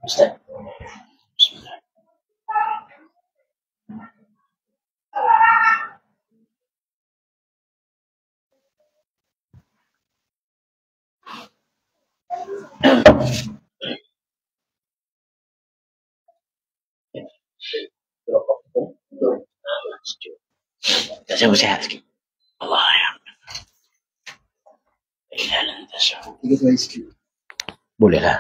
Ustaz. Tak sihat sikit. Allah ya. Boleh lah.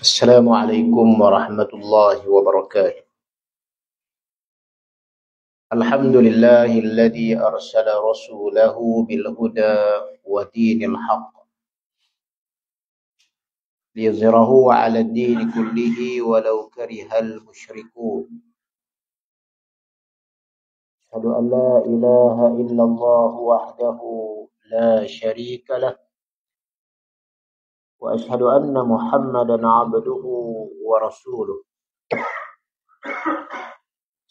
Assalamualaikum warahmatullahi wabarakatuh. Alhamdulillahilladzi arsala rasulahu bil huda wa dinil haqq liyuzhirahu 'ala ad-din kullihi walau karihal musyrikun. Asyhadu an la ilaha illallah wahdahu la syarika lah wa asyhadu anna Muhammadan 'abduhu wa rasuluh.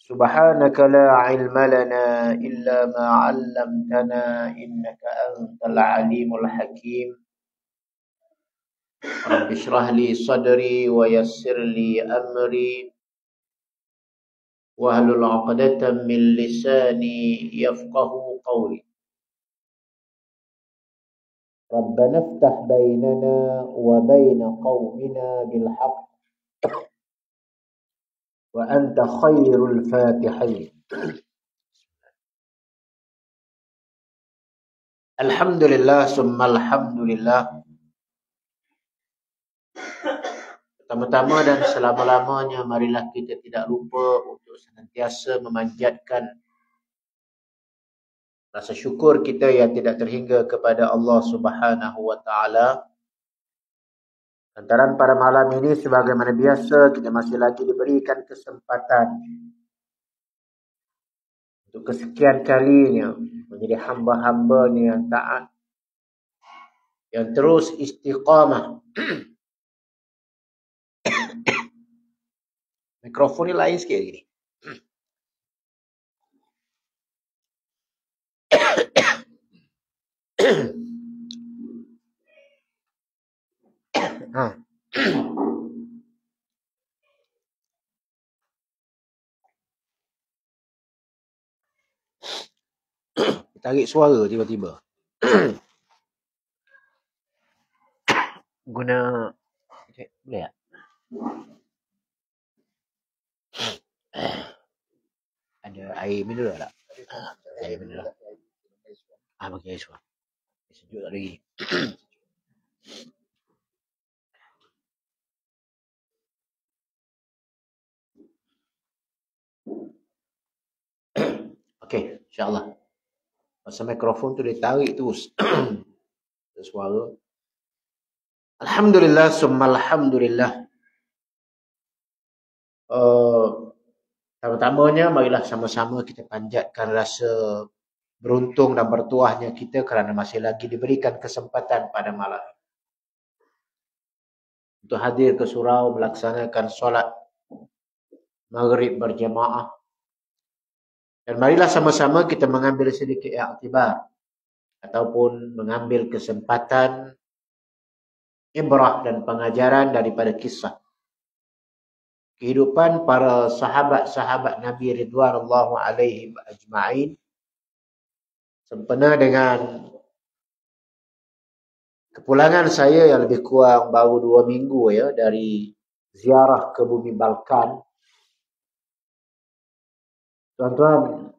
Subhanaka la ilma lana illa ma 'allamtana innaka antal alimul hakim. Rabbi shrah li sadri wa yassir li amri wahlul 'uqdatam min lisani yafqahu qawli. Rabbana iftah bainana wa baina qaumina bil haqq wa anta khairul fatihin. Alhamdulillah summa alhamdulillah. Pertama-tama dan selama-lamanya marilah kita tidak lupa untuk senantiasa memanjatkan rasa syukur kita yang tidak terhingga kepada Allah Subhanahu wa taala. Lantaran pada malam ini sebagaimana biasa kita masih lagi diberikan kesempatan untuk kesekian kalinya menjadi hamba-hambanya yang taat, yang terus istiqamah. Mikrofon ni lain sikit gini. Tarik suara tiba-tiba. Guna boleh tak? Ada air mineral tak? Air mineral. Pakai air suam. Sejuk tak lagi. Okey, insya-Allah. Pasal mikrofon tu dia tarik terus. Suara. Alhamdulillah, summa alhamdulillah. Pertama-tamanya marilah sama-sama kita panjatkan rasa beruntung dan bertuahnya kita kerana masih lagi diberikan kesempatan pada malam untuk hadir ke surau melaksanakan solat maghrib berjamaah. Dan marilah sama-sama kita mengambil sedikit iktibar ataupun mengambil kesempatan ibrah dan pengajaran daripada kisah kehidupan para sahabat-sahabat Nabi ridwanullahu alaihim ajma'in sempena dengan kepulangan saya yang lebih kurang baru 2 minggu ya dari ziarah ke bumi Balkan. Tuan-tuan,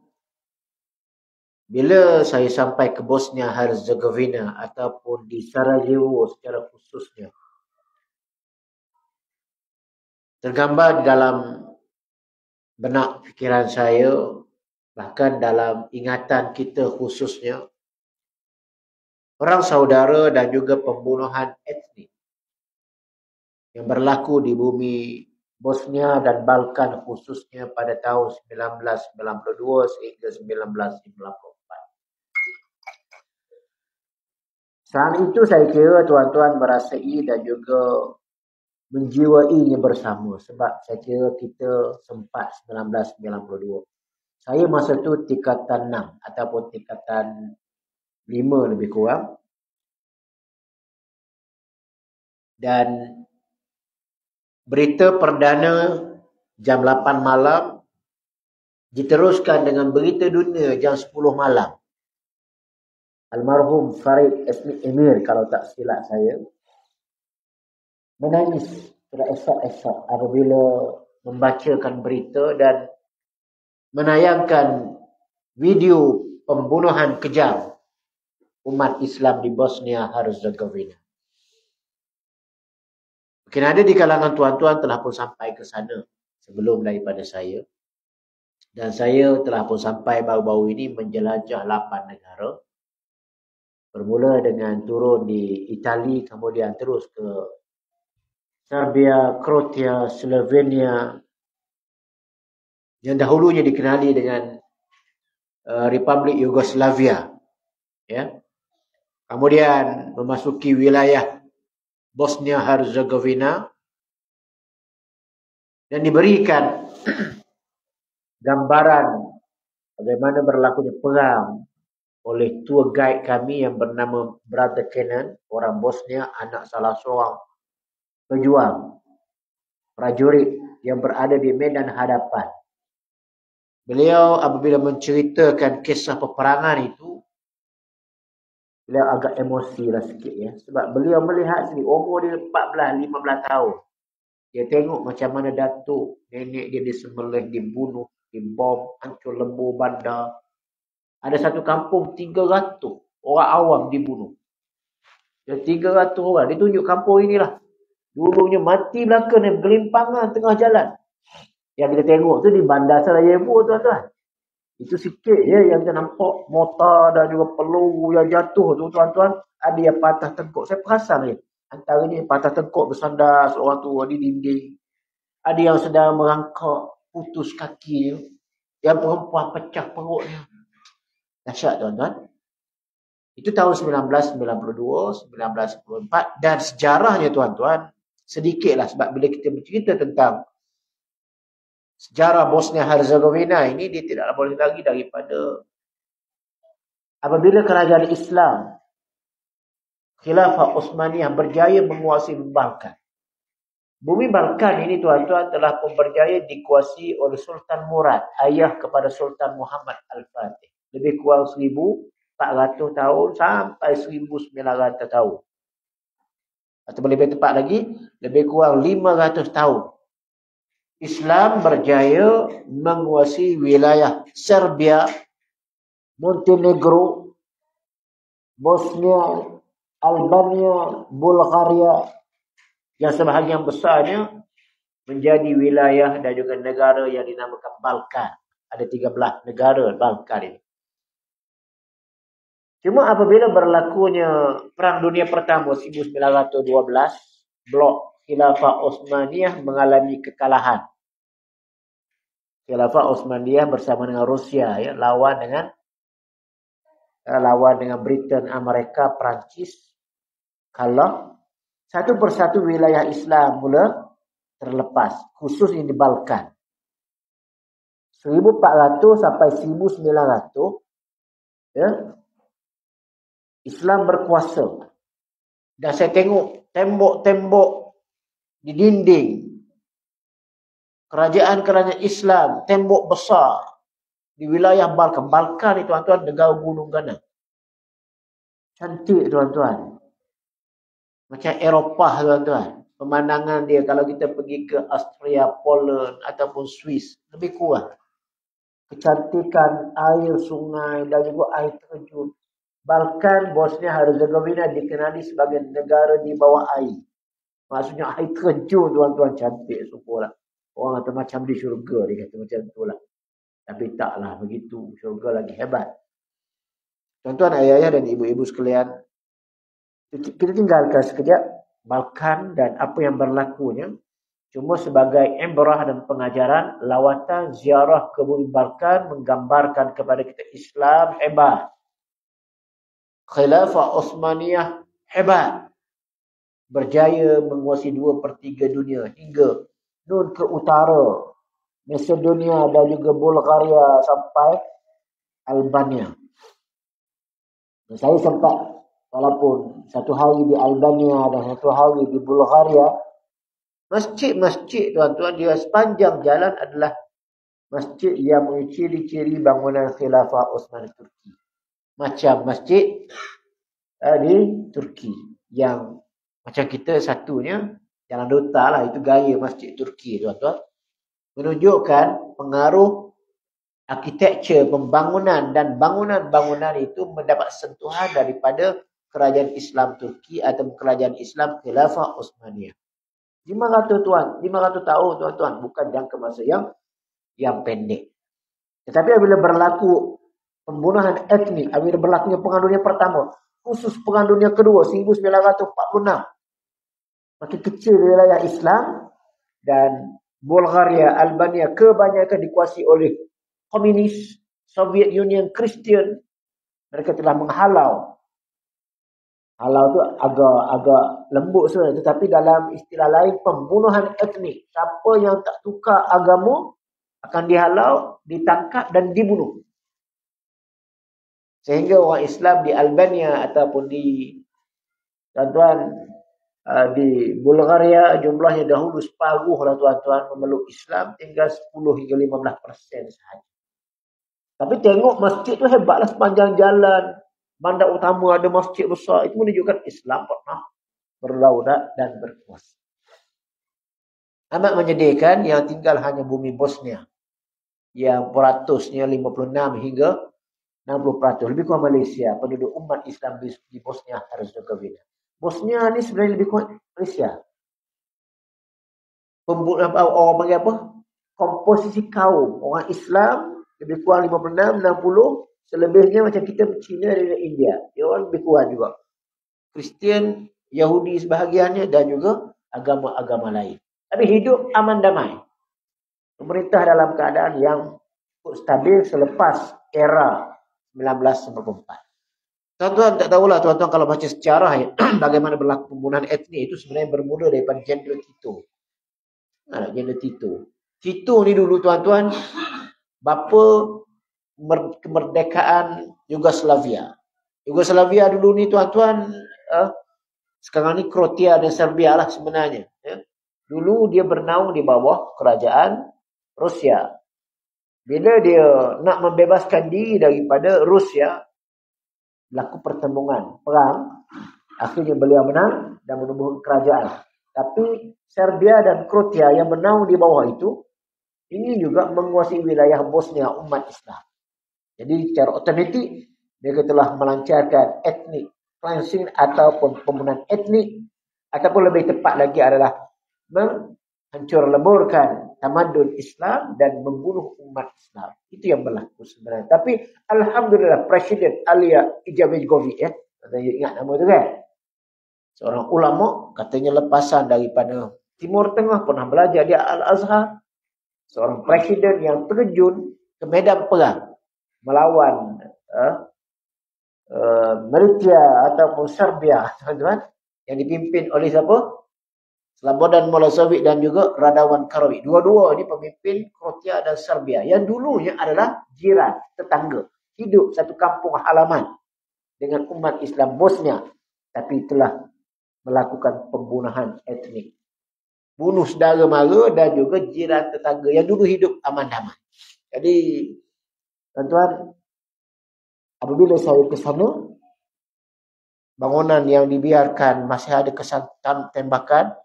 bila saya sampai ke Bosnia Herzegovina ataupun di Sarajevo secara khususnya, tergambar di dalam benak fikiran saya, bahkan dalam ingatan kita khususnya, perang saudara dan juga pembunuhan etnik yang berlaku di bumi Bosnia dan Balkan khususnya pada tahun 1992 sehingga 1994. Saat itu saya kira tuan-tuan merasai dan juga menjiwainya bersama sebab saya kira kita sempat 1992. Saya masa tu tingkatan 6 ataupun tingkatan 5 lebih kurang. Dan berita perdana jam 8 malam diteruskan dengan berita dunia jam 10 malam. Almarhum Farid Emir kalau tak silap saya menangis teresak-esak apabila membacakan berita dan menayangkan video pembunuhan kejam umat Islam di Bosnia Herzegovina. Mungkin ada di kalangan tuan-tuan telah pun sampai ke sana sebelum daripada saya. Dan saya telah pun sampai baru-baru ini menjelajah 8 negara. Bermula dengan turun di Itali, kemudian terus ke Serbia, Kroatia, Slovenia, yang dahulunya dikenali dengan Republik Yugoslavia. Ya. Kemudian memasuki wilayah Bosnia Herzegovina dan diberikan gambaran bagaimana berlakunya perang oleh tour guide kami yang bernama Brother Kenan, orang Bosnia, anak salah seorang pejuang prajurit yang berada di medan hadapan. Beliau apabila menceritakan kisah peperangan itu, beliau agak emosi lah sikit ya. Sebab beliau melihat sendiri, umur dia 14-15 tahun. Dia tengok macam mana datuk, nenek dia disembelih, dibunuh, dibom, hancur lembu bandar. Ada satu kampung 300 orang awam dibunuh. Dan 300 orang, dia tunjuk kampung inilah. Dulunya mati belaka ni, gelimpangan tengah jalan. Yang kita tengok tu di Bandar Sarajevo tuan-tuan. Itu sikit je yang kita nampak mortar dan juga peluru yang jatuh tu tuan-tuan. Ada yang patah tengkok. Saya perasan ni. Antaranya patah tengkok bersandar seorang tu di dinding. Ada yang sedang merangkak putus kaki. Yang perempuan pecah perutnya. Dahsyat tuan-tuan. Itu tahun 1992, 1994. Dan sejarahnya tuan-tuan, sedikitlah sebab bila kita bercerita tentang sejarah Bosnia Herzegovina ini, dia tidak boleh lagi daripada apabila kerajaan Islam Khilafah Uthmaniyah berjaya menguasai Balkan. Bumi Balkan ini tuan-tuan telah pun berjaya dikuasai oleh Sultan Murad, ayah kepada Sultan Muhammad Al-Fatih. lebih kurang 1400 tahun sampai 1900 tahun. Atau lebih tepat lagi, lebih kurang 500 tahun. Islam berjaya menguasai wilayah Serbia, Montenegro, Bosnia, Albania, Bulgaria, yang sebahagian besarnya menjadi wilayah dan juga negara yang dinamakan Balkan. Ada 13 negara Balkan ini. Cuma apabila berlakunya Perang Dunia Pertama 1912, blok Khilafah Osmaniyah mengalami kekalahan. Khilafah Osmaniyah bersama dengan Rusia ya, lawan dengan Britain, Amerika, Perancis. Kalau satu persatu wilayah Islam mula terlepas, khususnya di Balkan. 1400 sampai 1900 ya, Islam berkuasa. Dan saya tengok tembok-tembok di dinding kerajaan-kerajaan Islam, tembok besar di wilayah Balkan. Balkan itu tuan-tuan negara gunung ganang. Cantik tuan-tuan. Macam Eropah tuan-tuan. Pemandangan dia kalau kita pergi ke Austria, Poland ataupun Swiss, lebih kuat. Kecantikan air sungai dan juga air terjun. Balkan, Bosnia Herzegovina dikenali sebagai negara di bawah air. Maksudnya air terjun tuan-tuan, cantik syukurlah. Orang kata macam di syurga, dia kata macam itulah. Tapi taklah begitu, syurga lagi hebat. Tuan-tuan, ayah-ayah dan ibu-ibu sekalian, kita tinggalkan sekejap Balkan dan apa yang berlakunya. Cuma sebagai ibrah dan pengajaran, lawatan ziarah ke bumi Balkan menggambarkan kepada kita Islam hebat. Khilafah Osmaniyah hebat. Berjaya menguasai 2/3 dunia hingga nun ke utara, Macedonia dan juga Bulgaria sampai Albania. Dan saya sempat, walaupun satu hari di Albania dan satu hari di Bulgaria, masjid-masjid tuan-tuan dia sepanjang jalan adalah masjid yang memiliki ciri-ciri bangunan Khilafah Osmani Turki. Macam masjid di Turki yang macam kita satunya Jalan Duta lah, itu gaya masjid Turki tuan-tuan. Menunjukkan pengaruh arkitektur, pembangunan dan bangunan-bangunan itu mendapat sentuhan daripada kerajaan Islam Turki atau kerajaan Islam Khilafah Osmaniyah. 500 tahun tuan-tuan, bukan jangka masa yang pendek. Tetapi apabila berlaku pembunuhan etnik, apabila berlakunya Perang Dunia Pertama, khusus Perang Dunia Kedua 1946, makin kecil wilayah Islam dan Bulgaria, Albania kebanyakan dikuasai oleh komunis, Soviet Union, Kristian. Mereka telah menghalau. Halau tu agak lembut sebenarnya, tetapi dalam istilah lain pembunuhan etnik. Siapa yang tak tukar agama akan dihalau, ditangkap dan dibunuh. Sehingga orang Islam di Albania ataupun di tuan-tuan di Bulgaria jumlahnya dahulu separuh lah tuan-tuan memeluk Islam, tinggal 10 hingga 15% sahaja. Tapi tengok masjid tu hebatlah, sepanjang jalan bandar utama ada masjid besar. Itu menunjukkan Islam pernah berdaulat dan berkuasa. Amat menyedihkan yang tinggal hanya bumi Bosnia, yang peratusnya 56 hingga 60%, lebih kurang Malaysia, penduduk umat Islam di Bosnia Herzegovina. Bosnia ni sebenarnya lebih kurang Malaysia. Orang panggil apa? Komposisi kaum orang Islam lebih kurang 56, 60, selebihnya macam kita Cina dan India. Dia orang lebih kurang juga. Kristian, Yahudi sebahagiannya dan juga agama-agama lain. Tapi hidup aman damai. Pemerintah dalam keadaan yang stabil selepas era 1994. Tuan-tuan tak tahulah tuan-tuan kalau baca sejarah ya, bagaimana berlaku pembunuhan etnik itu sebenarnya bermula daripada Jenderal Tito. Jenderal Tito. Tito ni dulu tuan-tuan bapa kemerdekaan Yugoslavia. Yugoslavia dulu ni tuan-tuan sekarang ni Kroatia dan Serbia lah sebenarnya. Ya. Dulu dia bernaung di bawah kerajaan Rusia. Bila dia nak membebaskan diri daripada Rusia, berlaku pertembungan, perang. Akhirnya beliau menang dan menubuhkan kerajaan. Tapi Serbia dan Kroatia yang menang di bawah itu ingin juga menguasai wilayah Bosnia umat Islam. Jadi secara otomatik mereka telah melancarkan ethnic cleansing ataupun pembunuhan etnik, ataupun lebih tepat lagi adalah menghancur leburkan tamadun Islam dan membunuh umat Islam. Itu yang berlaku sebenarnya. Tapi alhamdulillah Presiden Alija Izetbegovic, katanya ingat nama tu kan? Seorang ulama, katanya lepasan daripada Timur Tengah, pernah belajar di Al-Azhar. Seorang presiden yang terjun ke medan perang melawan Militia ataupun Serbia, tuan-tuan, yang dipimpin oleh siapa? Slobodan Milosevic dan juga Radovan Karadzic. Dua-dua ini pemimpin Kroatia dan Serbia yang dulunya adalah jiran, tetangga, hidup satu kampung halaman dengan umat Islam Bosnia, tapi telah melakukan pembunuhan etnik, bunuh saudara mara dan juga jiran tetangga yang dulu hidup aman damai. Jadi tuan-tuan, apabila saya ke sana, bangunan yang dibiarkan masih ada kesan tembakan,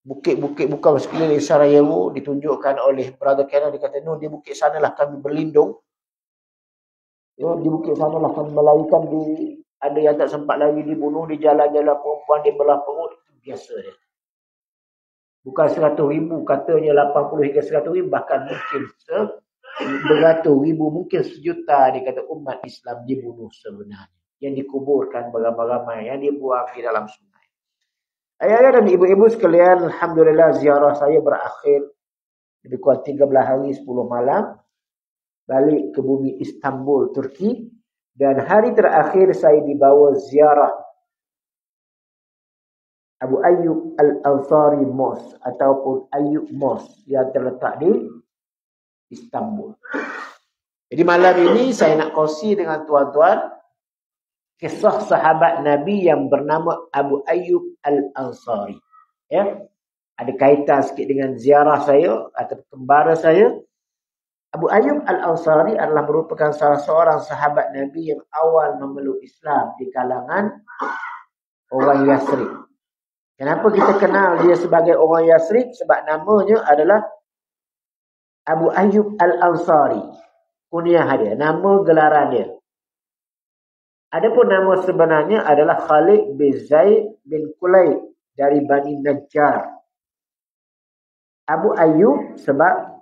bukit-bukit bukan sekeliling Sarajevo ditunjukkan oleh Brother Kenan. Dia kata, no, di bukit sanalah kami berlindung. Ya, di bukit sanalah kami melarikan diri. Ada yang tak sempat lari dibunuh di jalan-jalan, perempuan dibelah perut. Itu biasa dia. Bukan 100,000, katanya 80 hingga 100,000, bahkan mungkin beratus ribu, mungkin sejuta, dia kata umat Islam dibunuh sebenarnya. Yang dikuburkan beramai-ramai, yang dibuang di dalam sungai. Ayah-ayah dan ibu-ibu sekalian, alhamdulillah ziarah saya berakhir lebih kurang 13 hari 10 malam balik ke bumi Istanbul, Turki, dan hari terakhir saya dibawa ziarah Abu Ayyub Al-Ansari Mosque ataupun Ayyub Mosque yang terletak di Istanbul. Jadi malam ini saya nak kongsi dengan tuan-tuan kisah sahabat Nabi yang bernama Abu Ayyub Al-Ansari. Ya, ada kaitan sikit dengan ziarah saya atau kembara saya. Abu Ayyub Al-Ansari adalah merupakan salah seorang sahabat Nabi yang awal memeluk Islam di kalangan orang Yasrib. Kenapa kita kenal dia sebagai orang Yasrib? Sebab namanya adalah Abu Ayyub Al-Ansari. Kunyah dia, nama gelaran dia. Adapun nama sebenarnya adalah Khalid bin Zaid bin Kulayb dari Bani Najjar. Abu Ayyub sebab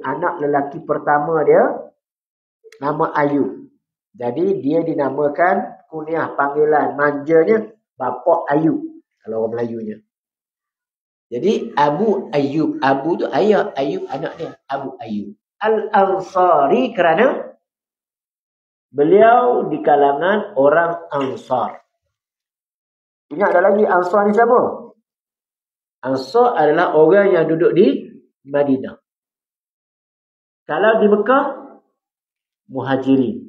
anak lelaki pertama dia nama Ayyub. Jadi dia dinamakan kunyah panggilan manjanya Bapak Ayyub kalau orang Melayunya. Jadi Abu Ayyub, Abu tu ayah, Ayyub anak dia, Abu Ayyub Al-Ansari kerana beliau di kalangan orang Ansar. Ingat ada lagi Ansar ni siapa? Ansar adalah orang yang duduk di Madinah. Kalau di Mekah, Muhajirin.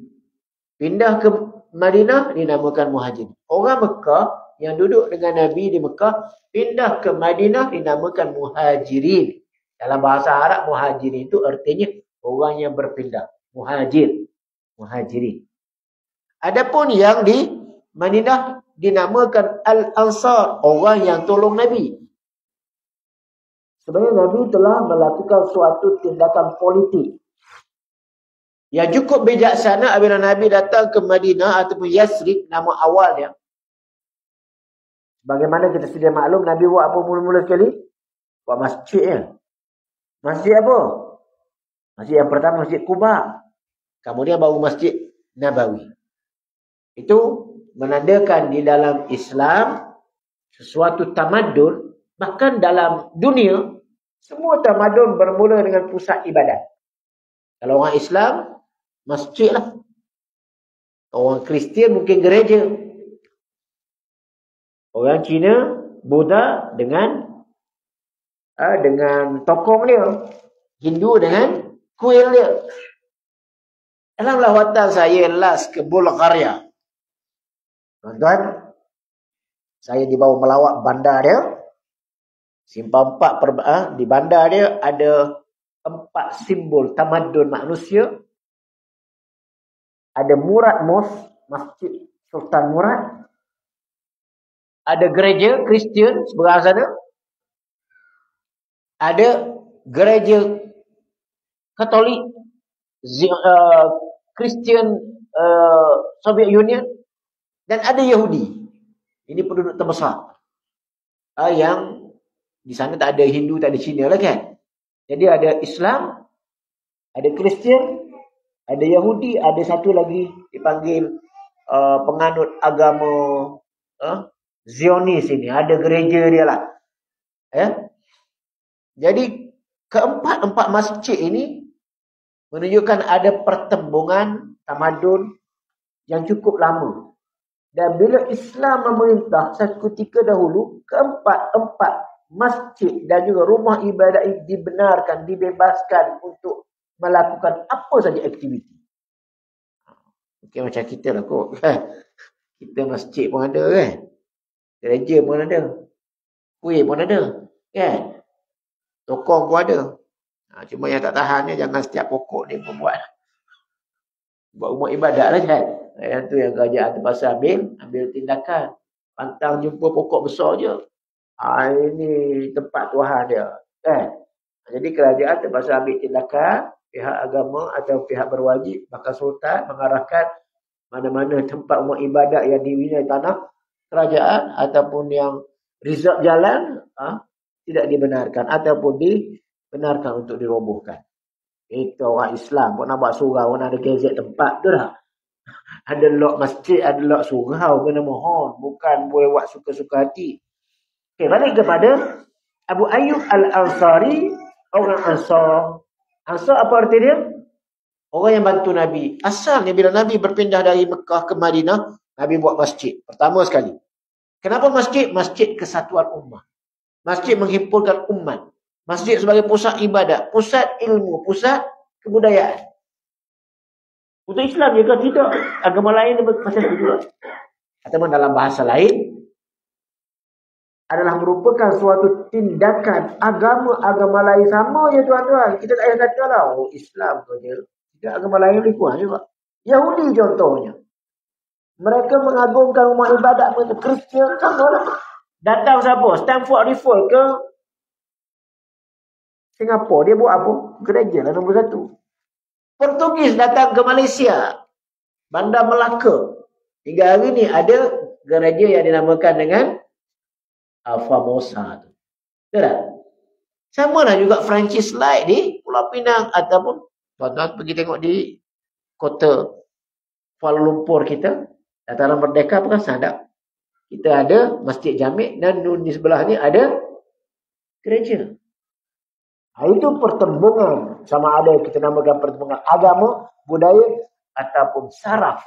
Pindah ke Madinah, dinamakan Muhajirin. Orang Mekah yang duduk dengan Nabi di Mekah, pindah ke Madinah, dinamakan Muhajirin. Dalam bahasa Arab, Muhajirin itu artinya orang yang berpindah. Muhajirin. Adapun yang di Madinah dinamakan Al-Ansar, orang yang tolong Nabi. Sebenarnya Nabi telah melakukan suatu tindakan politik yang cukup bijaksana apabila Nabi datang ke Madinah ataupun Yasrib, nama awalnya. Bagaimana kita sedia maklum, Nabi buat apa mula-mula sekali? Buat masjid ya. Masjid apa? Masjid yang pertama, Masjid Quba. Kemudian baru Masjid Nabawi. Itu menandakan di dalam Islam sesuatu tamadun, bahkan dalam dunia, semua tamadun bermula dengan pusat ibadat. Kalau orang Islam, masjid lah. Orang Kristian mungkin gereja. Orang Cina, Buddha dengan tokong dia. Hindu dengan kuil dia. Dalam lawatan saya last ke Bulgaria, tuan-tuan, saya dibawa melawat bandar dia. Simpang 4 di bandar dia ada 4 simbol tamadun manusia. Ada Murad Mosque, Masjid Sultan Murad. Ada gereja Kristian sebelah sana. Ada gereja Katolik, Kristian Soviet Union, dan ada Yahudi. Ini penduduk terbesar. Yang di sana tak ada Hindu, tak ada Cina lah kan. Jadi ada Islam, ada Kristian, ada Yahudi, ada satu lagi dipanggil penganut agama Zionis ini. Ada gereja dia lah. Jadi keempat masjid ini menunjukkan ada pertembungan tamadun yang cukup lama. Dan bila Islam memerintah satu ketika dahulu, keempat masjid dan juga rumah ibadat ini dibenarkan, dibebaskan untuk melakukan apa saja aktiviti. Okey, macam kita lah kot. Kita masjid pun ada kan. Gereja pun ada. Kuih pun ada. Kan? Tokong pun ada. Cuma yang tak tahan ni jangan setiap pokok ni pun buat rumah ibadat lah kan. Yang tu yang kerajaan terpaksa ambil tindakan. Pantang jumpa pokok besar je. Ini tempat Tuhan dia. Kan? Jadi kerajaan terpaksa ambil tindakan. Pihak agama atau pihak berwajib, bakal sultan mengarahkan mana-mana tempat rumah ibadat yang diwinai tanah kerajaan ataupun yang reserve jalan tidak dibenarkan ataupun dibenarkan untuk dirobohkan. Itu orang Islam pun nak buat surau, pun ada gazet tempat tu dah. Ada lok masjid, ada lok surau, kena mohon. Bukan boleh buat suka-suka hati. Okay, balik kepada Abu Ayyub Al-Ansari, orang Ansar. Ansar apa arti dia? Orang yang bantu Nabi. Asalnya bila Nabi berpindah dari Mekah ke Madinah, Nabi buat masjid. Pertama sekali. Kenapa masjid? Masjid kesatuan ummah. Masjid menghimpunkan umat. Masjid sebagai pusat ibadat, pusat ilmu, pusat kebudayaan. Untuk Islam juga tidak. Agama lain macam itu juga. Ataupun dalam bahasa lain, adalah merupakan suatu tindakan agama-agama lain sama je tuan-tuan. Kita tak payah kata lah, Islam tu je. Tidak, agama lain lebih kurang juga. Yahudi contohnya. Mereka mengagungkan rumah ibadat mereka. Kristian sama lah. Datang siapa? Stanford Raffles ke Singapura. Dia buat apa? Gereja lah nombor 1. Portugis datang ke Malaysia. Bandar Melaka. Hingga hari ni ada gereja yang dinamakan dengan Formosa tu. Betul? Sama lah juga Francis Light di Pulau Pinang ataupun tuan-tuan pergi tengok di kota Kuala Lumpur kita, dataran Merdeka bukan sadap. Kita ada Masjid Jamik dan di sebelah ni ada gereja. Itu pertembungan, sama ada kita namakan pertembungan agama, budaya ataupun saraf.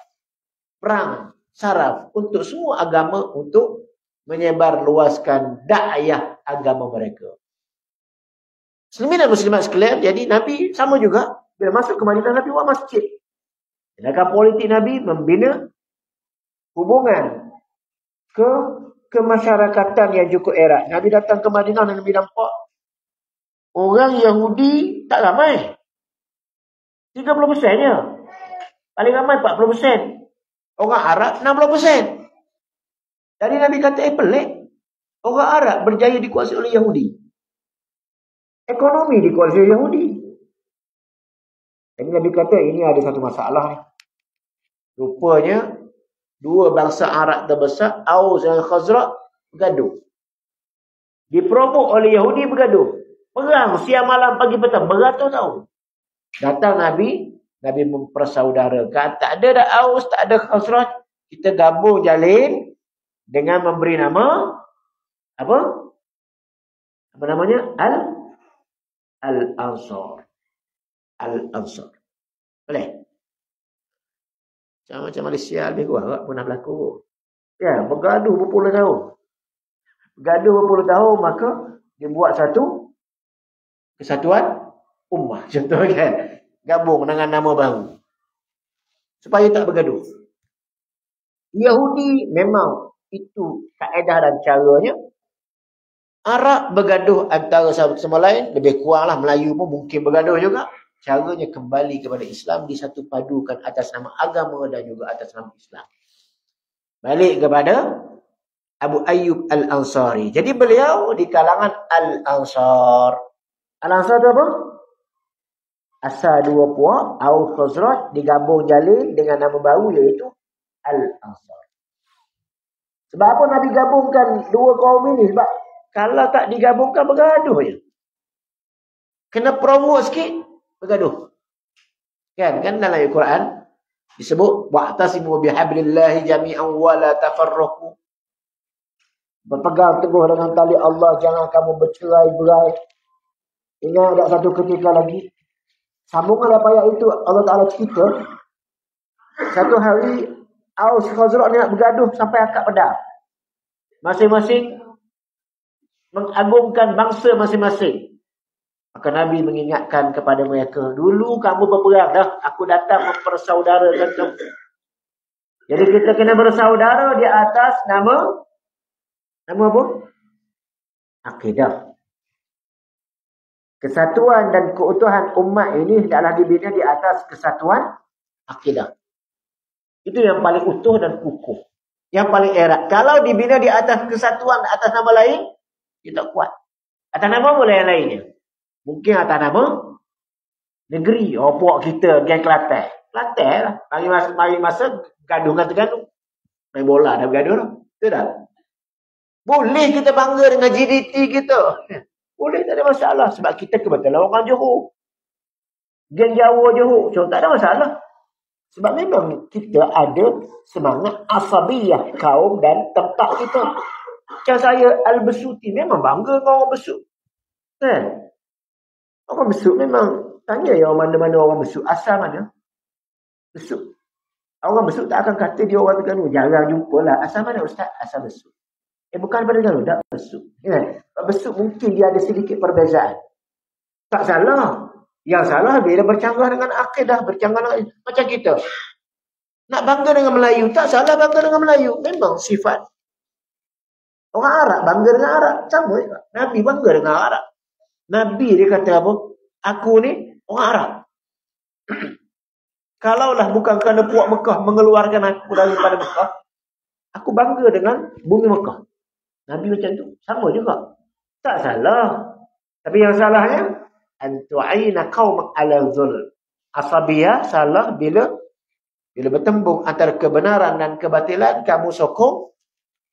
Perang saraf untuk semua agama untuk menyebar luaskan dakwah agama mereka. Muslimin dan muslimat sekalian, jadi Nabi sama juga bila masuk ke Madinah, Nabi buat masjid. Tindakan politik Nabi membina hubungan kemasyarakatan yang cukup erat. Nabi datang ke Madinah dan Nabi nampak orang Yahudi tak ramai. 30% je. Paling ramai 40%. Orang Arab 60%. Jadi Nabi kata, pelik. Orang Arab berjaya dikuasai oleh Yahudi. Ekonomi dikuasai oleh Yahudi. Jadi Nabi kata, ini ada satu masalah ni. Rupanya, dua bangsa Arab terbesar, Aus dan Khazraj, bergaduh. Diprovok oleh Yahudi bergaduh. Perang siang malam pagi petang, beratus tahun. Datang Nabi mempersaudarakan. Tak ada dah Aus, tak ada Khazraj. Kita gabung jalin dengan memberi nama apa? Apa namanya? Al-Ansar. Al-Ansar. Boleh? Macam Malaysia lebih kurang pernah berlaku. Ya, bergaduh berpuluh tahun. Bergaduh berpuluh tahun, maka dia buat satu kesatuan ummah. Contoh kan? Gabung dengan nama baru. Supaya tak bergaduh. Yahudi memang itu kaedah dan caranya. Arab bergaduh antara satu sama lain, lebih kuranglah Melayu pun mungkin bergaduh juga. Caranya kembali kepada Islam, disatu padukan atas nama agama dan juga atas nama Islam. Balik kepada Abu Ayyub Al-Ansari. Jadi beliau di kalangan Al-Ansar. Al-Ansar itu apa? Asal dua puak, Aus Khazraj digabung jalin dengan nama baru iaitu Al-Ansar. Sebab apa Nabi gabungkan dua kaum ini? Sebab kalau tak digabungkan bergaduh je. Kena promo sikit bergaduh. Kan dalam Al-Quran disebut wa'tasimu bihablillahi jami'an wa la tafarraqu. Berpegang teguh dengan tali Allah, jangan kamu bercerai-berai. Ingat ada satu ketika lagi, sambungan apa ayat itu Allah Ta'ala cerita, satu hari Aus Khazraj ni nak bergaduh sampai akad pedang. Masing-masing mengagungkan bangsa masing-masing. Maka Nabi mengingatkan kepada mereka, dulu kamu berperang dah, aku datang mempersaudarakan kamu. Jadi kita kena bersaudara di atas nama apa? Akidah. Kesatuan dan keutuhan umat ini hendaklah dibina di atas kesatuan akidah. Itu yang paling utuh dan kukuh. Yang paling erat. Kalau dibina di atas kesatuan atas nama lain, dia tak kuat. Atas nama boleh yang lainnya. Mungkin atas nama negeri. Oh, puak kita, geng Kelantan. Kelantan lah. Mari masa gaduh dengan Terengganu. Main bola dah bergaduh lah. Betul tak? Boleh kita bangga dengan GDP kita. Boleh, tak ada masalah. Sebab kita kebetulan orang Johor. Geng Jawa Johor. So, tak ada masalah. Sebab memang kita ada semangat asabiyah kaum dan tempat kita. Macam saya Al-Besuti memang bangga dengan orang Besut. Kan? Orang Besut memang tanya ya mana-mana orang Besut. Asal mana? Besut. Orang Besut tak akan kata dia orang Terengganu. Jarang jumpa lah. Asal mana Ustaz? Asal Besut. Bukan daripada Terengganu. Tak Besut. Ya. Besut mungkin dia ada sedikit perbezaan. Tak salah. Yang salah bila bercanggah dengan akidah, bercanggah dengan macam kita. Nak bangga dengan Melayu, tak salah bangga dengan Melayu. Memang sifat. Orang Arab bangga dengan Arab. Sama juga. Nabi bangga dengan Arab. Nabi dia kata apa? Aku ni orang Arab. Kalaulah bukan kerana puak Mekah mengeluarkan aku daripada Mekah, aku bangga dengan bumi Mekah. Nabi macam tu. Sama juga. Tak salah. Tapi yang salahnya, antu'ina qaumak ala zulm. Asabiyah salah bila bertembung antara kebenaran dan kebatilan, kamu sokong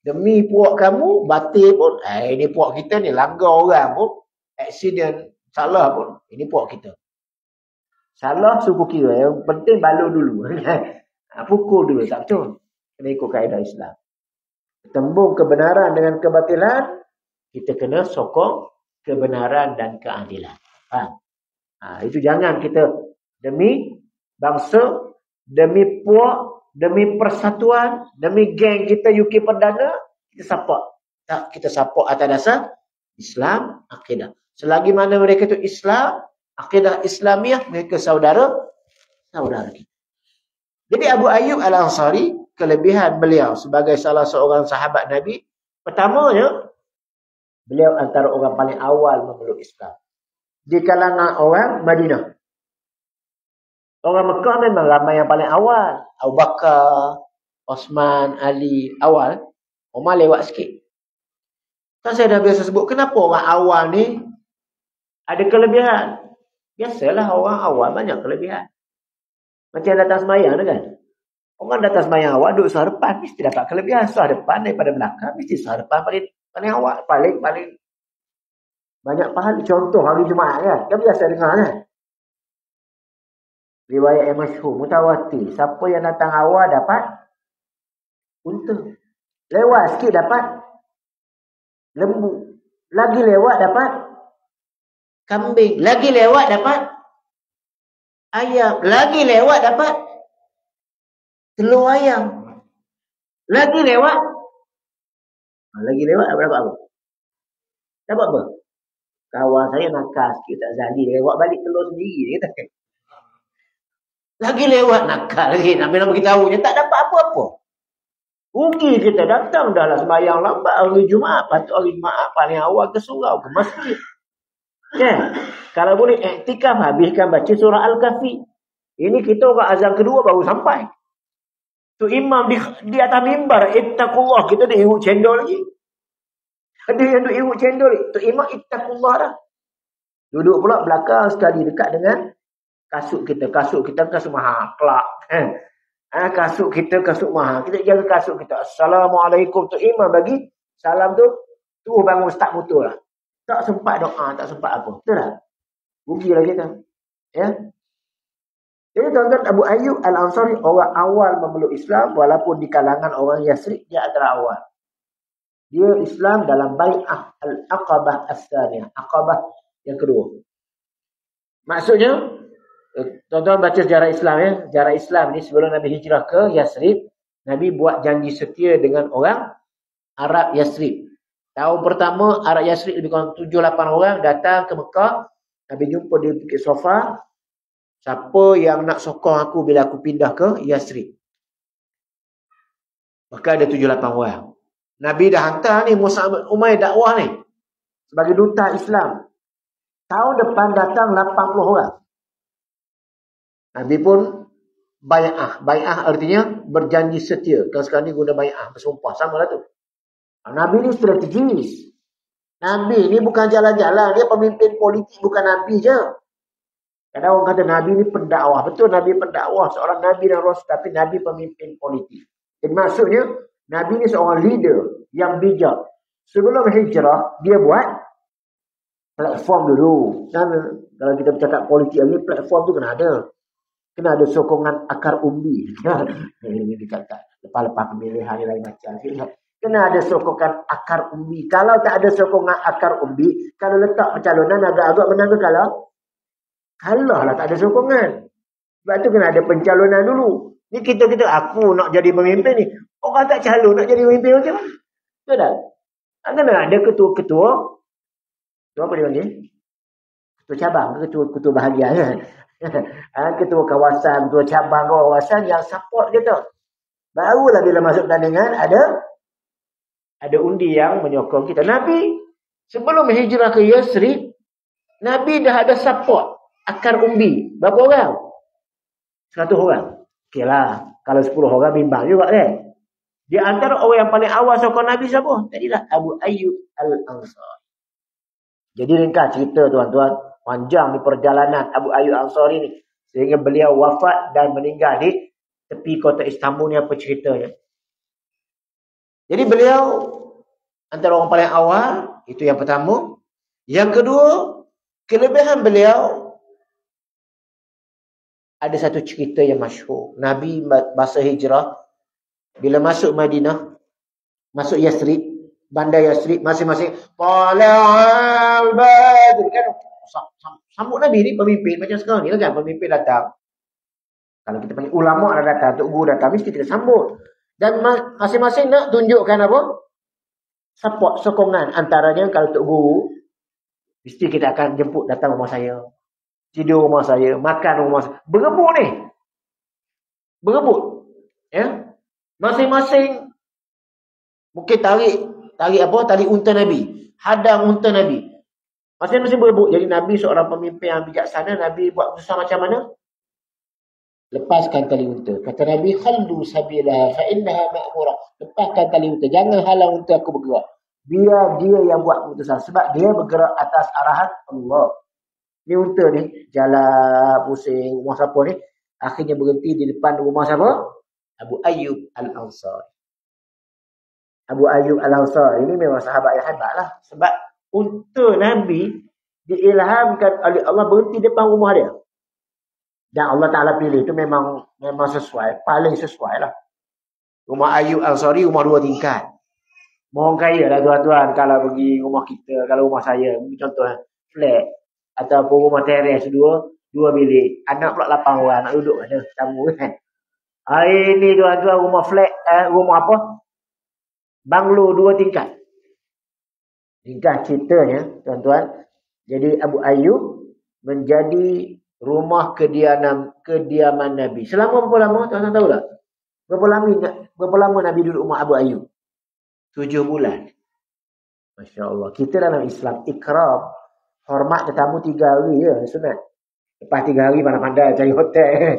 demi puak kamu, batil pun, ini puak kita ni langgar orang pun, accident salah pun, ini puak kita. Salah suku kira, yang penting balur dulu. Pukul dulu, tak betul. Kena ikut kaedah Islam. Bertembung kebenaran dengan kebatilan, kita kena sokong kebenaran dan keadilan. Itu jangan kita demi bangsa, demi puak, demi persatuan, demi geng kita UK Perdana, kita support. Tak, kita support atas dasar Islam, akidah. Selagi mana mereka itu Islam, akidah Islamiah, mereka saudara kita. Jadi Abu Ayyub Al-Ansari, kelebihan beliau sebagai salah seorang sahabat Nabi, pertamanya, beliau antara orang paling awal memeluk Islam. Di kalangan orang Madinah. Orang Mekah memang ramai yang paling awal. Abu Bakar, Osman, Ali, awal. Umar lewat sikit. Kan saya dah biasa sebut, kenapa orang awal ni ada kelebihan? Biasalah orang awal banyak kelebihan. Macam datang sembahyang tu kan. Orang datang sembahyang awal, duduk sebelah depan, mesti dapat kelebihan. Sebelah depan daripada belakang, mesti sebelah depan paling awal. Paling banyak pahala. Contoh hari Jumaat kan. Kan biasa dengar kan. Riwayat yang masyhur, mutawatir. Siapa yang datang awal dapat unta. Lewat sikit dapat lembu. Lagi lewat dapat kambing. Lagi lewat dapat ayam. Lagi lewat dapat telur ayam. Lagi lewat dapat apa? Dapat apa? Kawan saya nakal sikit, tak zali. Lewat balik telur sendiri. Dia kata. Lagi lewat nakal lagi. Nak beritahu je tak dapat apa-apa. Rugi kita datang dah lah sembahyang lambat hari Jumaat. Patut hari Jumaat paling awal ke surau, ke masjid. Kan? Kalau boleh iktikaf, habiskan baca surah Al-Kahfi. Ini kita orang azan kedua baru sampai. Tu imam di atas mimbar, ittaqullah. Kita dah iruk cendol lagi. Ada yang duk iruk cendol. Tu imam ittaqullah dah. Duduk pula belakang sekali dekat dengan kasut kita. Kasut kita kasut mahal. Kelak. Kasut kita kasut mahal. Kita jaga kasut kita. Assalamualaikum. Tu imam bagi salam tu. Terus bangun start motor lah. Tak sempat doa. Tak sempat apa. Betul tak? Rugilah kita. Ya. Jadi tuan-tuan, Abu Ayyub Al-Ansari orang awal memeluk Islam. Walaupun di kalangan orang Yasrib, dia adalah awal. Dia Islam dalam bai'ah Al-Aqabah As-Tsaniyah. Aqabah yang kedua. Maksudnya, tuan-tuan baca sejarah Islam ya. Sejarah Islam ni sebelum Nabi hijrah ke Yasrib, Nabi buat janji setia dengan orang Arab Yasrib. Tahun pertama, Arab Yasrib lebih kurang 7-8 orang datang ke Mekah. Nabi jumpa di Bukit Sofa. Siapa yang nak sokong aku bila aku pindah ke Yasrib? Maka ada 7-8 orang. Nabi dah hantar ni Mus'ab bin Umair dakwah ni. Sebagai duta Islam. Tahun depan datang 80 orang. Nabi pun bai'ah. Bai'ah artinya berjanji setia. Kalau sekarang ni guna bai'ah. Bersumpah. Sama lah tu. Nabi ni strategis. Nabi ni bukan jalan-jalan. Dia pemimpin politik. Bukan Nabi je. Kadang orang kata Nabi ni pendakwah. Betul Nabi pendakwah. Seorang Nabi dan Rasul. Tapi Nabi pemimpin politik. Jadi maksudnya, Nabi ni seorang leader yang bijak. Sebelum hijrah, dia buat platform dulu. Dan kalau kita bercakap politik ni, platform tu kena ada. Kena ada sokongan akar umbi. Ini dikatakan. Lepas-lepas pemilihan lain macam. Kena ada sokongan akar umbi. Kalau tak ada sokongan akar umbi, kalau letak pencalonan agak-agak menang ke kalah? Kalah lah, tak ada sokongan. Sebab tu kena ada pencalonan dulu. Ni kita aku nak jadi pemimpin ni. Orang tak calon nak jadi pemimpin macam mana? Betul tak? Kena ada ketua-ketua. Ketua apa dia panggil? Ketua cabang, ketua bahagian kan? Ketua kawasan, ketua cabang kawasan yang support kita. Barulah bila masuk tandingan ada undi yang menyokong kita. Nabi sebelum hijrah ke Yasrib, Nabi dah ada support akar umbi. Berapa orang? 100 orang. Okey lah. Kalau 10 orang bimbang juga kan. Di antara orang yang paling awal sokong Nabi siapa? Tadilah Abu Ayyub Al-Ansari. Jadi ringkas cerita tuan-tuan. Panjang di perjalanan Abu Ayyub Al-Ansari ni. Sehingga beliau wafat dan meninggal di tepi kota Istanbul ni apa ceritanya. Jadi beliau antara orang paling awal. Itu yang pertama. Yang kedua, kelebihan beliau ada satu cerita yang masyhur. Nabi masa hijrah, bila masuk Madinah, masuk Yasrib, bandar Yasrib, masing-masing Tala'al Badr kan, sambut Nabi ni pemimpin macam sekarang ni lah kan, pemimpin datang. Kalau kita panggil ulama dah datang, tok guru datang, mesti kita sambut. Dan masing-masing nak tunjukkan apa? Support, sokongan. Antaranya kalau tok guru, mesti kita akan jemput datang rumah saya. Tidur rumah saya, makan rumah saya. Berebut ni. Berebut. Ya. Masing-masing mungkin tarik unta Nabi. Hadang unta Nabi. Masing-masing berebut. Jadi Nabi seorang pemimpin yang bijaksana. Nabi buat usaha macam mana? Lepaskan tali unta. Kata Nabi, khallu sabilah fa innaha ma'murah. Lepaskan tali unta. Jangan halang unta aku bergerak. Biar dia yang buat keputusan. Sebab dia bergerak atas arahan Allah. Ni unta ni, jalan pusing rumah siapa ni, akhirnya berhenti di depan rumah siapa? Abu Ayyub Al-Ansari. Abu Ayyub Al-Ansari ini memang sahabat yang hebat lah. Sebab unta Nabi diilhamkan oleh Allah berhenti depan rumah dia. Dan Allah Ta'ala pilih itu memang sesuai, paling sesuai lah. Rumah Ayyub Al-Ansari, rumah 2 tingkat. Mohon kaya lah tuan-tuan kalau pergi rumah kita, kalau rumah saya, contoh flat. Ataupun rumah teres dua bilik. Anak pula 8 orang nak duduk ada tamu kan. Hari ni tuan-tuan rumah flat, rumah apa? Banglo 2 tingkat. Ringkas ceritanya tuan-tuan. Jadi Abu Ayyub menjadi rumah kediaman Nabi. Selama berapa lama tuan-tuan tahu tak? Berapa lama Nabi duduk rumah Abu Ayyub? 7 bulan. Masya Allah. Kita dalam Islam ikram, hormat tetamu 3 hari je, sunat. Lepas 3 hari pandai-pandai cari hotel.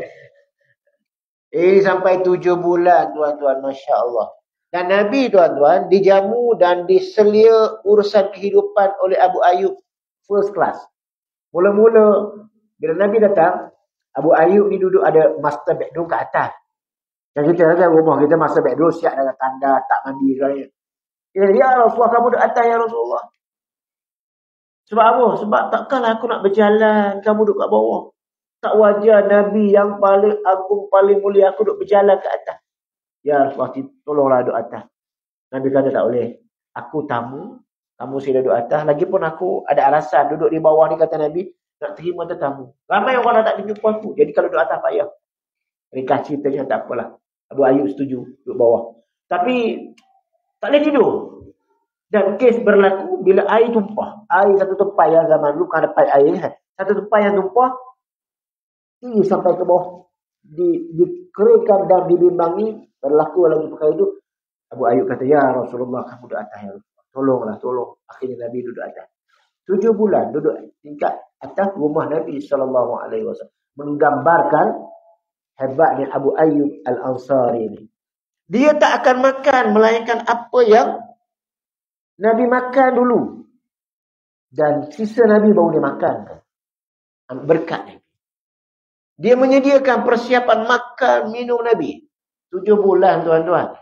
Sampai 7 bulan, tuan-tuan. Masya Allah. Dan Nabi, tuan-tuan, dijamu dan diselia urusan kehidupan oleh Abu Ayyub first class. Mula-mula, bila Nabi datang, Abu Ayyub ni duduk ada master bedroom kat atas. Yang kita kan rumah kita master bedroom siap dengan tanda, tak mandi raya. Ya Rasulullah, kamu duduk atas ya Rasulullah. Sebab apa? Sebab takkanlah aku nak berjalan, kamu duduk kat bawah. Tak wajar Nabi yang paling agung, paling mulia, aku duduk berjalan ke atas. Ya Rasulullah, tolonglah duduk atas. Nabi kata tak boleh. Aku tamu, kamu sila duduk atas. Lagipun aku ada alasan duduk di bawah ni, kata Nabi, nak terima tetamu. Ramai orang dah tak jumpa aku. Jadi kalau duduk atas payah. Ringkas ceritanya tak apalah. Abu Ayyub setuju duduk bawah. Tapi tak boleh tidur. Dan kes berlaku bila air tumpah. Air satu tupai yang zaman dulu kan ada paip air kan. Satu tupai yang tumpah tinggi sampai ke bawah. Dikeringkan dan dibimbangi. Berlaku lagi perkara itu. Abu Ayyub kata, ya Rasulullah, kamu duduk atas ya Rasulullah. Tolonglah, tolong. Akhirnya Nabi duduk atas. 7 bulan duduk tingkat atas rumah Nabi SAW. Menggambarkan hebatnya Abu Ayyub Al-Ansari ini. Dia tak akan makan melainkan apa yang Nabi makan dulu. Dan sisa Nabi baru dia makan. Berkat Nabi. Dia menyediakan persiapan makan minum Nabi. 7 bulan tuan-tuan.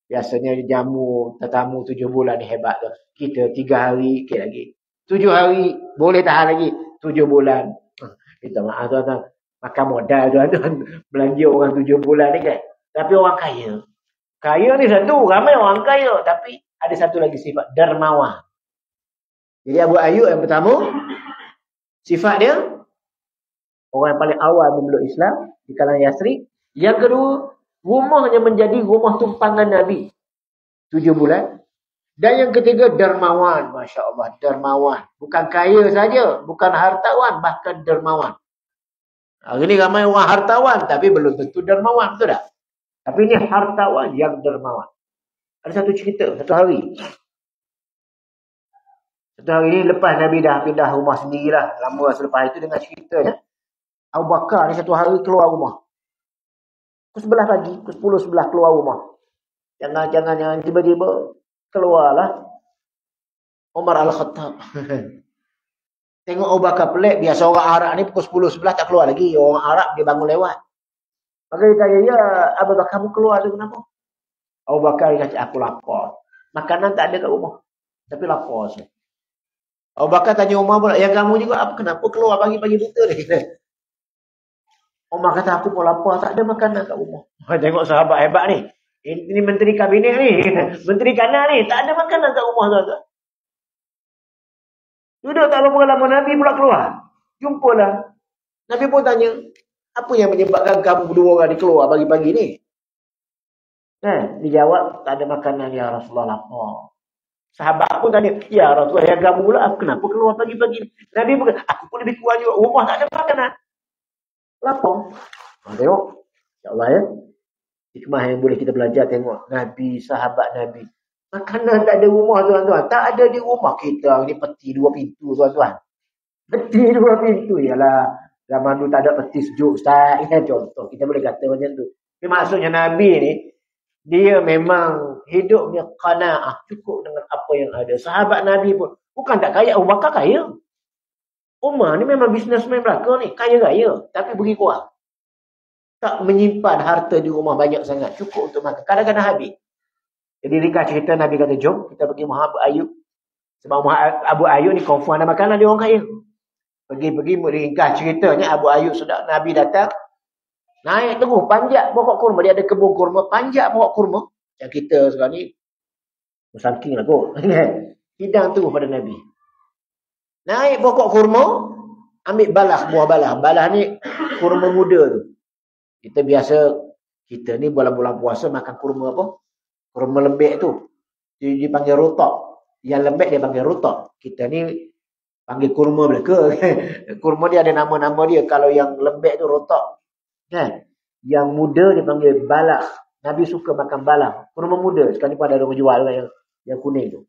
Biasanya jamu tetamu 7 bulan ni hebat tu. Kita 3 hari sikit lagi. 7 hari boleh tahan lagi. 7 bulan. Minta maaf tuan-tuan. Makan modal tuan-tuan. Belanja orang 7 bulan ni kan. Tapi orang kaya. Kaya ni satu. Ramai orang kaya. Tapi ada satu lagi sifat. Dermawan. Jadi Abu Ayyub yang pertama. Sifat dia. Orang yang paling awal memeluk Islam. Di kalangan Yasrib. Yang kedua. Rumahnya menjadi rumah tumpangan Nabi. 7 bulan. Dan yang ketiga. Dermawan. Masya Allah. Dermawan. Bukan kaya saja. Bukan hartawan. Bahkan dermawan. Hari ni ramai orang hartawan. Tapi belum tentu dermawan. Betul tak? Tapi ini hartawan yang dermawan. Ada satu cerita. Satu hari ni lepas Nabi dah pindah rumah sendirilah. Lama selepas itu dengan ceritanya. Abu Bakar ni satu hari keluar rumah. Pukul 11 pagi. Pukul 10-11 keluar rumah. Jangan tiba-tiba keluarlah Umar Al-Khattab. Tengok Abu Bakar pelik. Biasa orang Arab ni pukul 10-11 tak keluar lagi. Orang Arab dia bangun lewat. Maka dia tanya, ya Abu Bakar kamu keluar tu kenapa? Abu Bakar kata, aku lapar. Makanan tak ada kat rumah. Tapi lapar saya. Abu Bakar tanya Umar pula, yang kamu juga apa kenapa keluar pagi-pagi buta ni? Umar kata, aku pun lapar, tak ada makanan kat rumah. Tengok sahabat hebat ni. Ini menteri kabinet ni. Menteri kanan ni. Tak ada makanan kat rumah tuan-tuan. Duduk tak lama-lama Nabi pula keluar. Jumpalah. Nabi pun tanya, apa yang menyebabkan kamu berdua orang ni keluar pagi-pagi ni? Dia jawab, tak ada makanan ya Rasulullah, lapar. Sahabat pun tanya, ya Rasulullah, yang kamu pula, kenapa keluar pagi-pagi? Nabi pun kata, aku pun lebih kurang juga, rumah tak ada makanan. Lapar. Tengok. InsyaAllah ya. Hikmah yang boleh kita belajar, tengok. Nabi, sahabat Nabi. Makanan tak ada rumah tuan-tuan. Tak ada di rumah kita. Ini peti 2 pintu tuan-tuan. Peti 2 pintu. Yalah. Zaman dulu tak ada peti sejuk Ustaz. Ini contoh. Kita boleh kata macam tu. Tapi maksudnya Nabi ni. Dia memang hidupnya qanaah. Cukup dengan apa yang ada. Sahabat Nabi pun. Bukan tak kaya. Abu Bakar kaya. Umar ni memang bisnesmen belaka ni. Kaya-kaya. Tapi beri kurang. Tak menyimpan harta di rumah banyak sangat. Cukup untuk makan. Kadang-kadang habis. Jadi ringkas cerita Nabi kata, jom kita pergi rumah Abu Ayyub. Sebab Abu Ayyub ni confirm ada makanan dia orang kaya. Pergi-pergi ringkas ceritanya Abu Ayyub sudah Nabi datang. Naik terus panjat pokok kurma. Dia ada kebun kurma. Panjat pokok kurma. Yang kita sekarang ni. Musangking lah kot. Hidang terus pada Nabi. Naik pokok kurma. Ambil balah. Buah balah. Balah ni kurma muda tu. Kita biasa. Kita ni bulan-bulan puasa makan kurma apa? Kurma lembek tu. Dia dipanggil rotok. Yang lembek dia panggil rotok. Kita ni panggil kurma belaka. Kurma dia ada nama-nama dia. Kalau yang lembek tu rotok. Kan? Yang muda dia panggil balah. Nabi suka makan balang. Kurma muda. Sekarang ni pun ada orang jual kan yang kuning tu.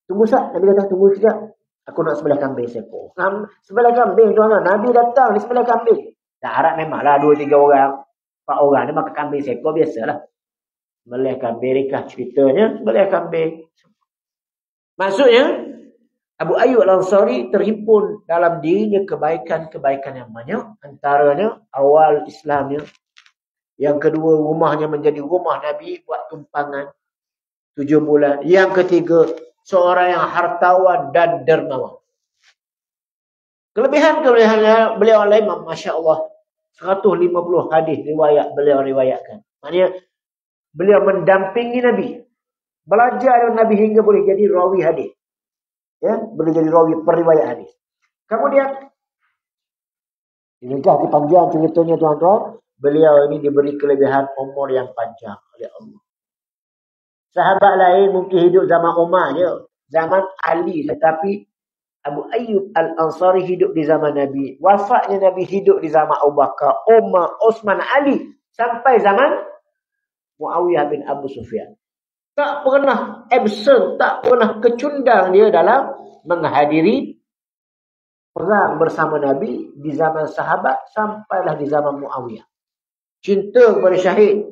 Tunggu sat. Nabi kata, tunggu sekejap. Aku nak sebelah kambing seekor. Sebelah kambing tuan-tuan. Nabi datang di sebelah kambing. Dah harap memanglah 2-3 orang. 4 orang. Dia makan kambing seekor biasalah. Sebelah kambing rekah ceritanya. Sebelah kambing. Maksudnya, Abu Ayyub Al-Ansari terhimpun dalam dirinya kebaikan-kebaikan yang banyak. Antaranya awal Islamnya. Yang kedua, rumahnya menjadi rumah Nabi buat tumpangan 7 bulan. Yang ketiga, seorang yang hartawan dan dermawan. Kelebihan-kelebihan beliau lain, Masya Allah, 150 hadis riwayat beliau riwayatkan. Maknanya beliau mendampingi Nabi. Belajar dengan Nabi hingga boleh jadi rawi hadis. Ya, boleh jadi rawi periwayat hadis. Kemudian ini dah panjang ceritanya tuan-tuan. Beliau ini diberi kelebihan umur yang panjang oleh Allah. Sahabat lain mungkin hidup zaman Umar je, zaman Ali, tetapi Abu Ayyub Al-Ansari hidup di zaman Nabi. Wafatnya Nabi hidup di zaman Abu Bakar, Umar, Osman, Ali sampai zaman Muawiyah bin Abu Sufyan. Tak pernah absent, tak pernah kecundang dia dalam menghadiri perang bersama Nabi di zaman sahabat sampailah di zaman Muawiyah. Cinta kepada syahid.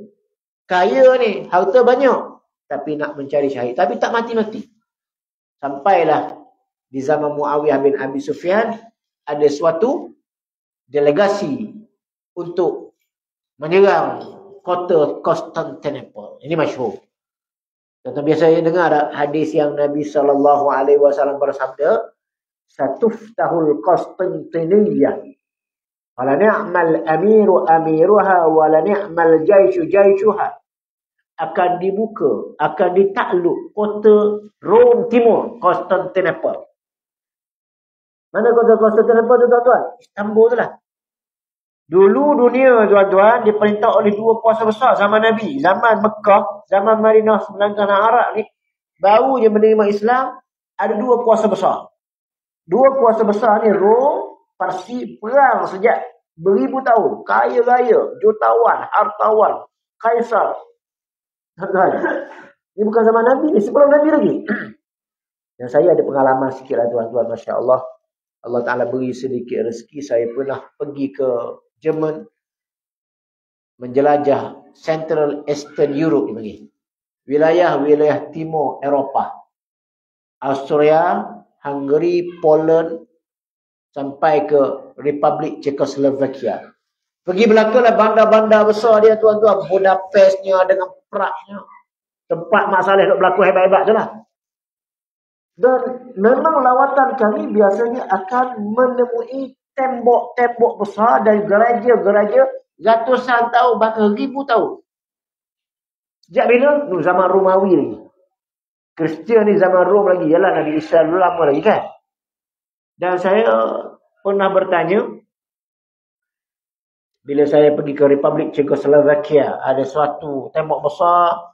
Kaya ni, harta banyak. Tapi nak mencari syahid. Tapi tak mati-mati. Sampailah di zaman Muawiyah bin Abi Sufyan ada suatu delegasi untuk menyerang kota Constantinople. Ini masyhur. Contoh biasa dengar hadis yang Nabi SAW bersabda, "Satuftahul Constantiniyah. Wala ni'mal amiru amiruha wala ni'mal jaishu jaishuha." Akan dibuka, akan ditakluk kota Rom Timur, Constantinople. Mana kota Constantinople tu tuan-tuan? Istanbul tu lah. Dulu dunia tuan-tuan diperintah oleh 2 kuasa besar zaman Nabi. Zaman Mekah, zaman Madinah, Selangor dan Arab ni. Baru je menerima Islam, ada 2 kuasa besar. 2 kuasa besar ni Rom, Parsi, perang sejak beribu tahun. Kaya raya, jutawan, hartawan, kaisar. Ini bukan zaman Nabi ni, sebelum Nabi lagi. Dan saya ada pengalaman sikit lah tuan-tuan, Masya Allah. Allah Ta'ala beri sedikit rezeki. Saya pernah pergi ke Jerman, menjelajah Central Eastern Europe ni. Wilayah-wilayah timur Eropah. Austria, Hungary, Poland, sampai ke Republik Czechoslovakia. Pergi belakanglah bandar-bandar besar dia tuan-tuan. Budapestnya dengan Pragnya. Tempat Mak Saleh duk berlaku hebat-hebat tu lah. Dan memang lawatan kami biasanya akan menemui tembok-tembok besar dan gereja-gereja ratusan tahun, bahkan 1000 tahun. Sejak bila? Zaman Romawi lagi. Kristian ni zaman Rom lagi. Yalah, Nabi Isa lama lagi kan. Dan saya pernah bertanya, bila saya pergi ke Republik Czechoslovakia, ada suatu tembok besar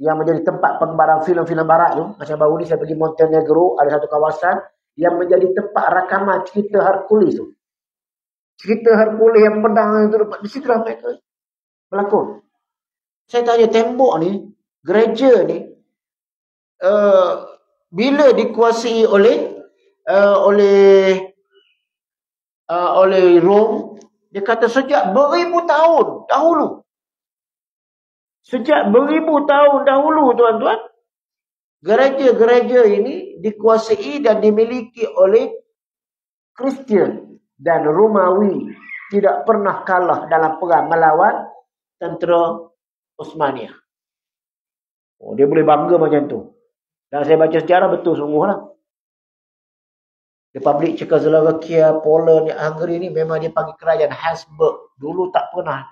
yang menjadi tempat penggambaran filem-filem barat tu. Macam baru ni saya pergi Montenegro, ada satu kawasan yang menjadi tempat rakaman cerita Hercules tu. Cerita Hercules yang pedang itu, di situ lah mereka berlakon. Saya tanya, tembok ni, gereja ni, bila dikuasai oleh Rom, dia kata sejak beribu tahun dahulu. Sejak beribu tahun dahulu tuan-tuan, gereja-gereja ini dikuasai dan dimiliki oleh Kristian, dan Romawi tidak pernah kalah dalam perang melawan tentera Osmania. Oh, dia boleh bangga macam tu. Dan saya baca sejarah betul sungguhlah. Republik Czechoslovakia, Poland, Hungary ni memang dia panggil kerajaan Habsburg. Dulu tak pernah.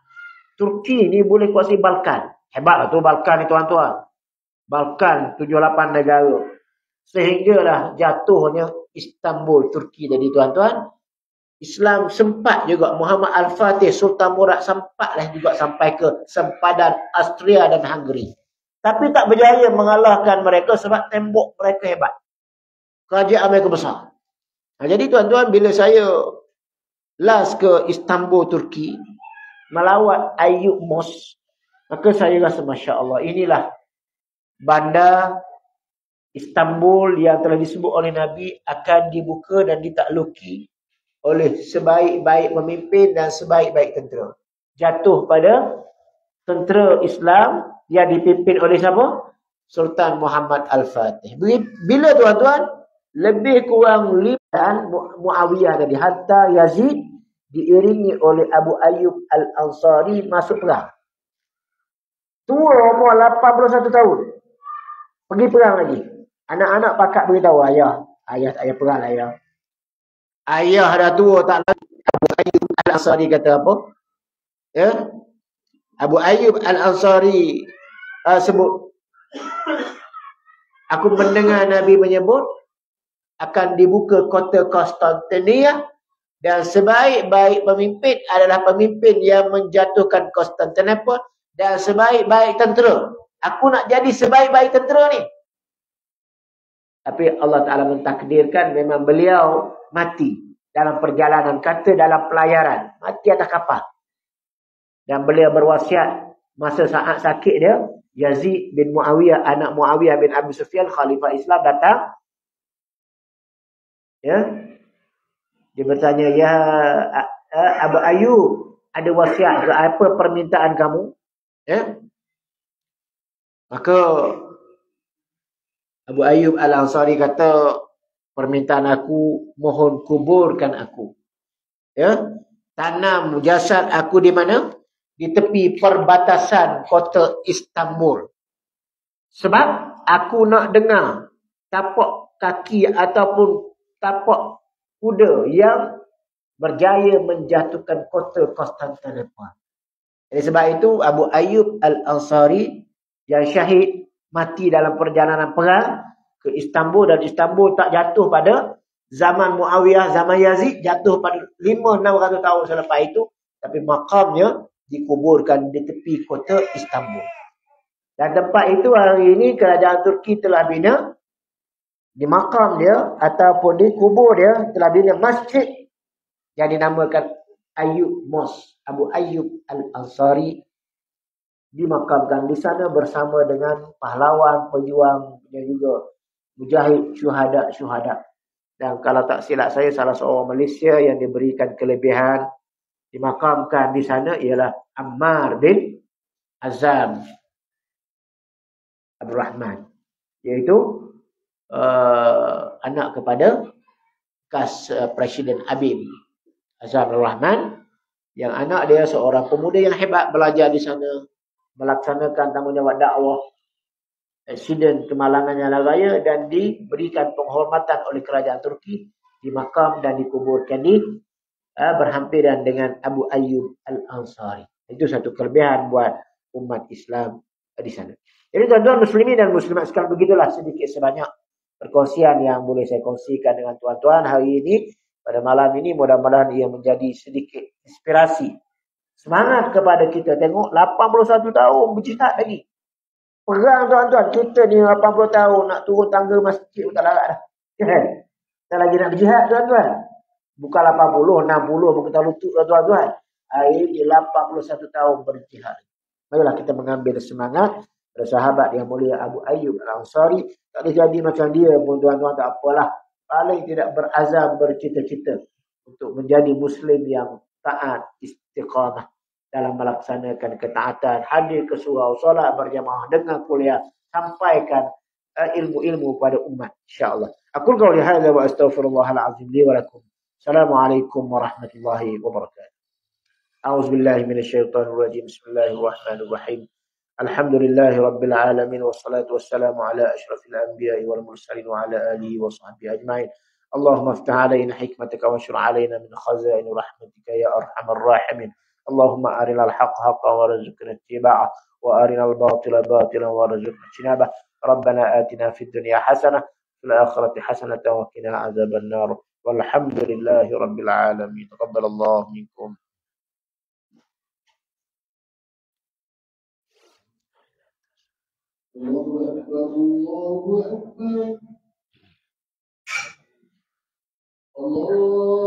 Turki ni boleh kuasai Balkan. Hebatlah tu Balkan ni tuan-tuan. Balkan 78 negara. Sehinggalah jatuhnya Istanbul, Turki tadi tuan-tuan. Islam sempat juga, Muhammad Al-Fatih, Sultan Murad sempatlah juga sampai ke sempadan Austria dan Hungary. Tapi tak berjaya mengalahkan mereka sebab tembok mereka hebat. Kerajaan mereka besar. Nah, jadi tuan-tuan, bila saya last ke Istanbul, Turki, melawat Ayyub Mosque, Maka saya rasa Masya Allah, inilah bandar Istanbul yang telah disebut oleh Nabi akan dibuka dan ditakluki oleh sebaik-baik pemimpin dan sebaik-baik tentera. Jatuh pada tentera Islam yang dipimpin oleh siapa? Sultan Muhammad Al-Fatih. Bila tuan-tuan? Lebih kurang 5 dan Muawiyah tadi. Hatta Yazid diiringi oleh Abu Ayyub Al-Ansari masuk perang. Tua umur 81 tahun. Pergi perang lagi. Anak-anak pakak beritahu ayah tak payah perang lah ayah. Ayah dah tua tak lagi. Abu Ayyub Al-Ansari kata apa? Ya? Abu Ayyub Al-Ansari sebut, aku mendengar Nabi menyebut akan dibuka kota Konstantinia dan sebaik-baik pemimpin adalah pemimpin yang menjatuhkan Konstantinopel dan sebaik-baik tentera. Aku nak jadi sebaik-baik tentera ni. Tapi Allah Ta'ala mentakdirkan memang beliau mati dalam perjalanan, kata dalam pelayaran, mati atas kapal. Dan beliau berwasiat masa saat sakit dia, Yazid bin Muawiyah, anak Muawiyah bin Abi Sufyan, khalifah Islam datang. Ya. Dia bertanya, ya Abu Ayyub, ada wasiat ke, apa permintaan kamu? Ya. Maka Abu Ayyub Al-Ansari kata, permintaan aku, mohon kuburkan aku. Ya. Tanam jasad aku di mana? Di tepi perbatasan kota Istanbul. Sebab aku nak dengar tapak kaki ataupun tapak kuda yang berjaya menjatuhkan kota Konstantinopel. Jadi sebab itu Abu Ayyub Al-Ansari yang syahid mati dalam perjalanan perang ke Istanbul, dan Istanbul tak jatuh pada zaman Muawiyah, zaman Yazid, jatuh pada 500-600 tahun selepas itu, tapi makamnya dikuburkan di tepi kota Istanbul. Dan tempat itu hari ini kerajaan Turki telah bina, di makam dia ataupun di kubur dia telah bina masjid yang dinamakan Ayyub Mosque. Abu Ayyub Al-Ansari dimakamkan di sana bersama dengan pahlawan, pejuang dan juga mujahid, syuhada. Dan kalau tak silap saya, salah seorang Malaysia yang diberikan kelebihan dimakamkan di sana ialah Ammar bin Azam Abdul Rahman, iaitu anak kepada bekas Presiden Habib Azam Abdul Rahman, yang anak dia seorang pemuda yang hebat, belajar di sana, melaksanakan tanggungjawab dakwah, insiden kemalangan jalan raya, dan diberikan penghormatan oleh kerajaan Turki, dimakam dan dikuburkan di berhampiran dengan Abu Ayyub Al-Ansari. Itu satu kelebihan buat umat Islam di sana. Jadi tuan-tuan muslimin dan muslimat sekalian, begitulah sedikit sebanyak perkongsian yang boleh saya kongsikan dengan tuan-tuan hari ini. Pada malam ini mudah-mudahan ia menjadi sedikit inspirasi, semangat kepada kita. Tengok 81 tahun berjihad lagi. Perang tuan-tuan, kita ni 80 tahun nak turun tangga masjid pun tak larat dah. Tak lagi nak berjihad tuan-tuan. Bukan 80, 60 pun kita lutut tuan-tuan. Hari ini 81 tahun berjihad. Marilah kita mengambil semangat dari sahabat yang mulia Abu Ayyub Al-Ansari. Tak boleh jadi macam dia pun tuan-tuan, tak apalah. Paling tidak berazam, bercita-cita untuk menjadi Muslim yang taat, istiqamah dalam melaksanakan ketaatan, hadir ke surau, solat berjamaah, dengar kuliah, sampaikan ilmu-ilmu pada umat, insya-Allah. Aku qauli hadza wa astaghfirullahal azim li wa lakum. Assalamualaikum warahmatullahi wabarakatuh. A'udzubillahi minasyaitonir rajim. Bismillahirrahmanirrahim. Alhamdulillahi rabbil alamin wassalatu wassalamu ala asyrafil anbiya'i wal mursalin wa ala alihi wa sahbihi ajma'in. Allahumma iftah alaina hikmataka wa anshur alaina min khazain rahmatika ya arhamar rahimin. Allahumma arinal haqqa haqqan warzuqna ittiba'ah wa arinal batila batilan warzuqna ijtinabah. Rabbana atina fid dunya hasanah wa fil akhirati hasanatan wa qina adzaban nar. Walhamdulillahi rabbil alamin. Taqabbalallahu minkum. Allahu Akbar, Allahu Akbar. Allah